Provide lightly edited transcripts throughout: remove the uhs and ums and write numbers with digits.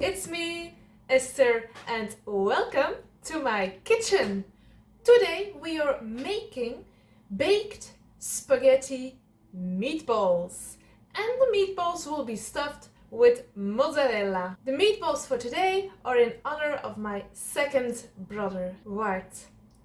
It's me, Esther, and welcome to my kitchen. Today we are making baked spaghetti meatballs. And the meatballs will be stuffed with mozzarella. The meatballs for today are in honor of my second brother, Wart.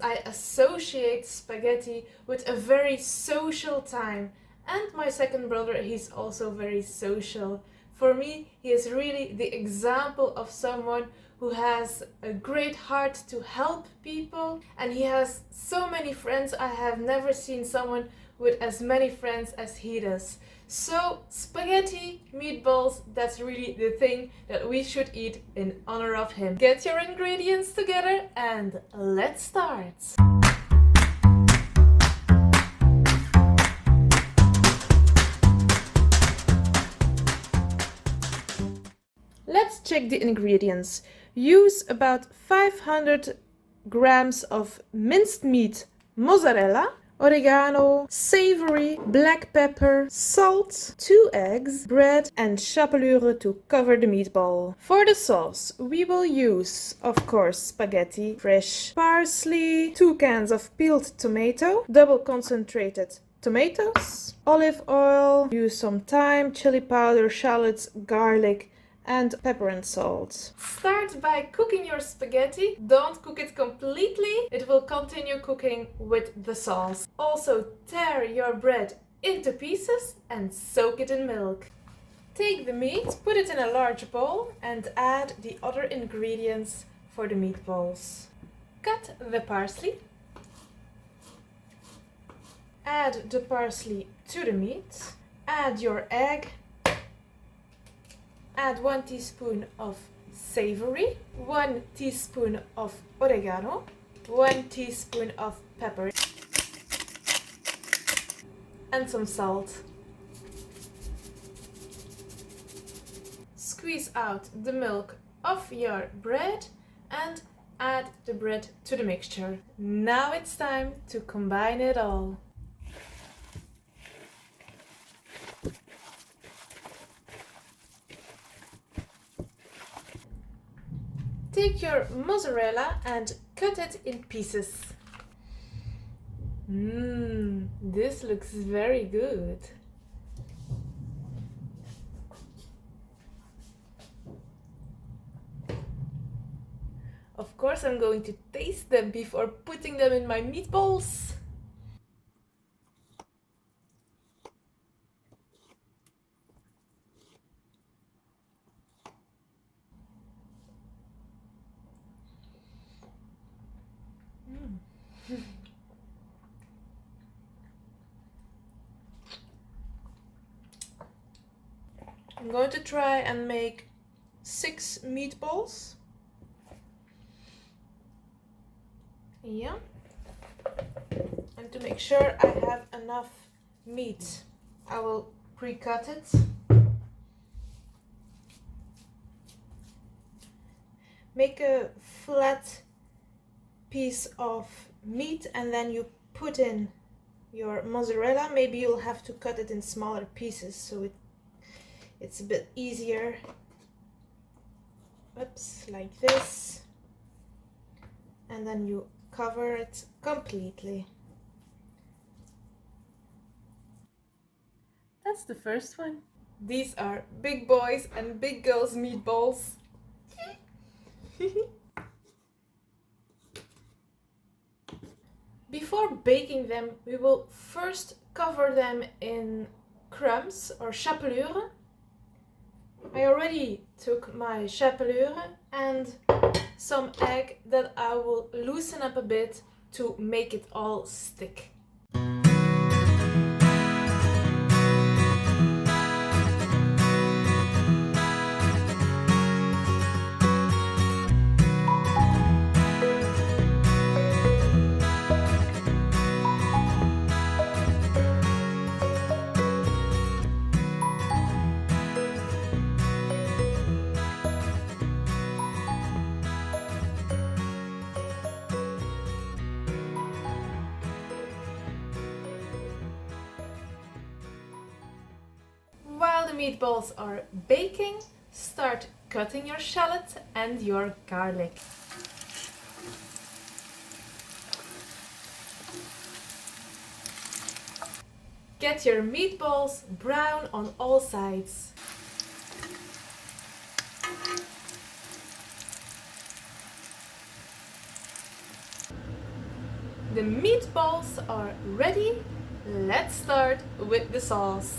I associate spaghetti with a very social time, and my second brother, he's also very social. For me, he is really the example of someone who has a great heart to help people, and he has so many friends. I have never seen someone with as many friends as he does. So spaghetti, meatballs, that's really the thing that we should eat in honor of him. Get your ingredients together and let's start. Let's check the ingredients. Use about 500 grams of minced meat, mozzarella, oregano, savory, black pepper, salt, 2 eggs, bread and chapelure to cover the meatball. For the sauce, we will use, of course, spaghetti, fresh parsley, 2 cans of peeled tomato, double concentrated tomatoes, olive oil, use some thyme, chili powder, shallots, garlic, and pepper and salt. Start by cooking your spaghetti. Don't cook it completely. It will continue cooking with the sauce. Also, tear your bread into pieces and soak it in milk. Take the meat, put it in a large bowl and add the other ingredients for the meatballs. Cut the parsley. Add the parsley to the meat. Add your egg. Add 1 teaspoon of savory, 1 teaspoon of oregano, 1 teaspoon of pepper, and some salt. Squeeze out the milk of your bread and add the bread to the mixture. Now it's time to combine it all. Take your mozzarella and cut it in pieces. This looks very good. Of course, I'm going to taste them before putting them in my meatballs. I'm going to try and make 6 meatballs. Yeah. And to make sure I have enough meat, I will pre-cut it. Make a flat piece of meat and then you put in your mozzarella. Maybe you'll have to cut it in smaller pieces so it's a bit easier. Oops, like this. And then you cover it completely. That's the first one. These are big boys and big girls meatballs. Before baking them, we will first cover them in crumbs or chapelure. I already took my chapelure and some egg that I will loosen up a bit to make it all stick. While the meatballs are baking, start cutting your shallot and your garlic. Get your meatballs brown on all sides. The meatballs are ready. Let's start with the sauce.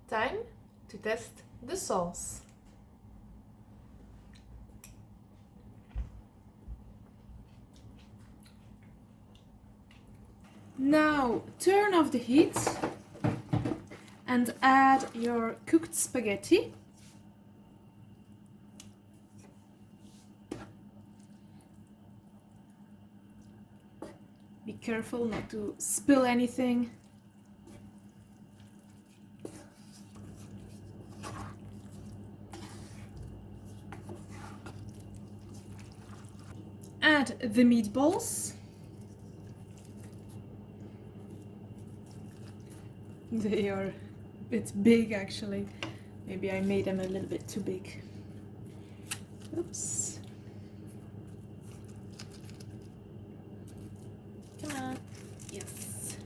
Time to test the sauce. Now turn off the heat and add your cooked spaghetti. Be careful not to spill anything. Add the meatballs. They are a bit big actually. Maybe I made them a little bit too big. Oops. Come on. Yes.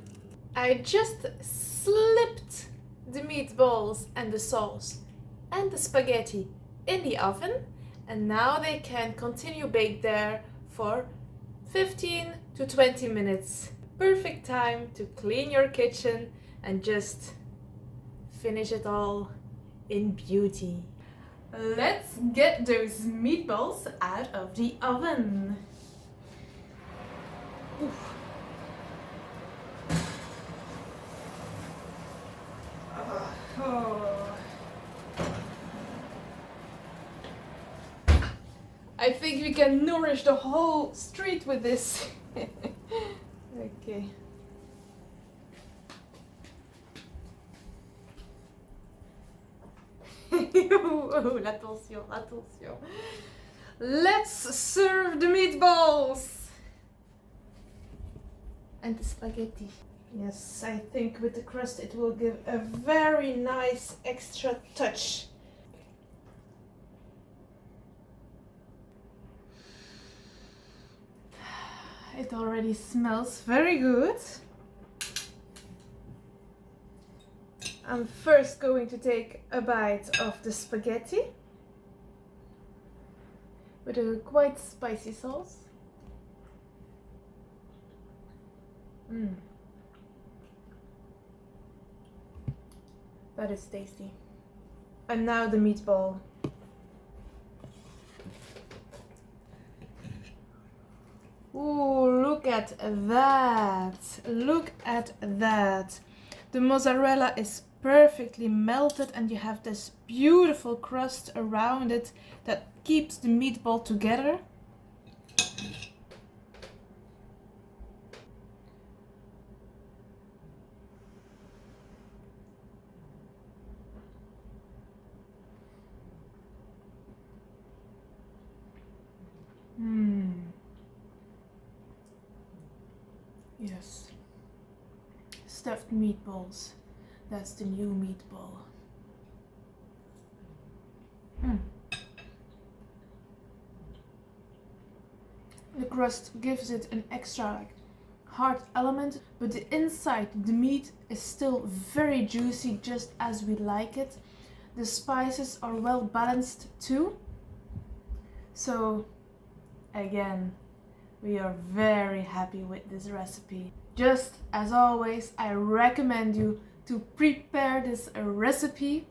I just slipped the meatballs and the sauce and the spaghetti in the oven, and now they can continue baked there for 15 to 20 minutes. Perfect time to clean your kitchen and just finish it all in beauty. Let's get those meatballs out of the oven. Oof. Oh. I think we can nourish the whole street with this. Okay. Oh, attention, attention. Let's serve the meatballs and the spaghetti. Yes, I think with the crust it will give a very nice extra touch. It already smells very good. I'm first going to take a bite of the spaghetti with a quite spicy sauce. That is tasty. And now the meatball. Ooh, look at that. Look at that. The mozzarella is perfectly melted and you have this beautiful crust around it that keeps the meatball together. Yes. Stuffed meatballs. That's the new meatball. The crust gives it an extra hard element, but the inside, the meat, is still very juicy, just as we like it. The spices are well balanced too. So again, we are very happy with this recipe. Just as always, I recommend you to prepare this recipe.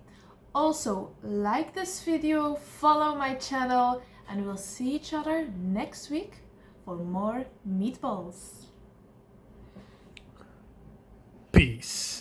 Also, like this video, follow my channel, and we'll see each other next week for more meatballs. Peace.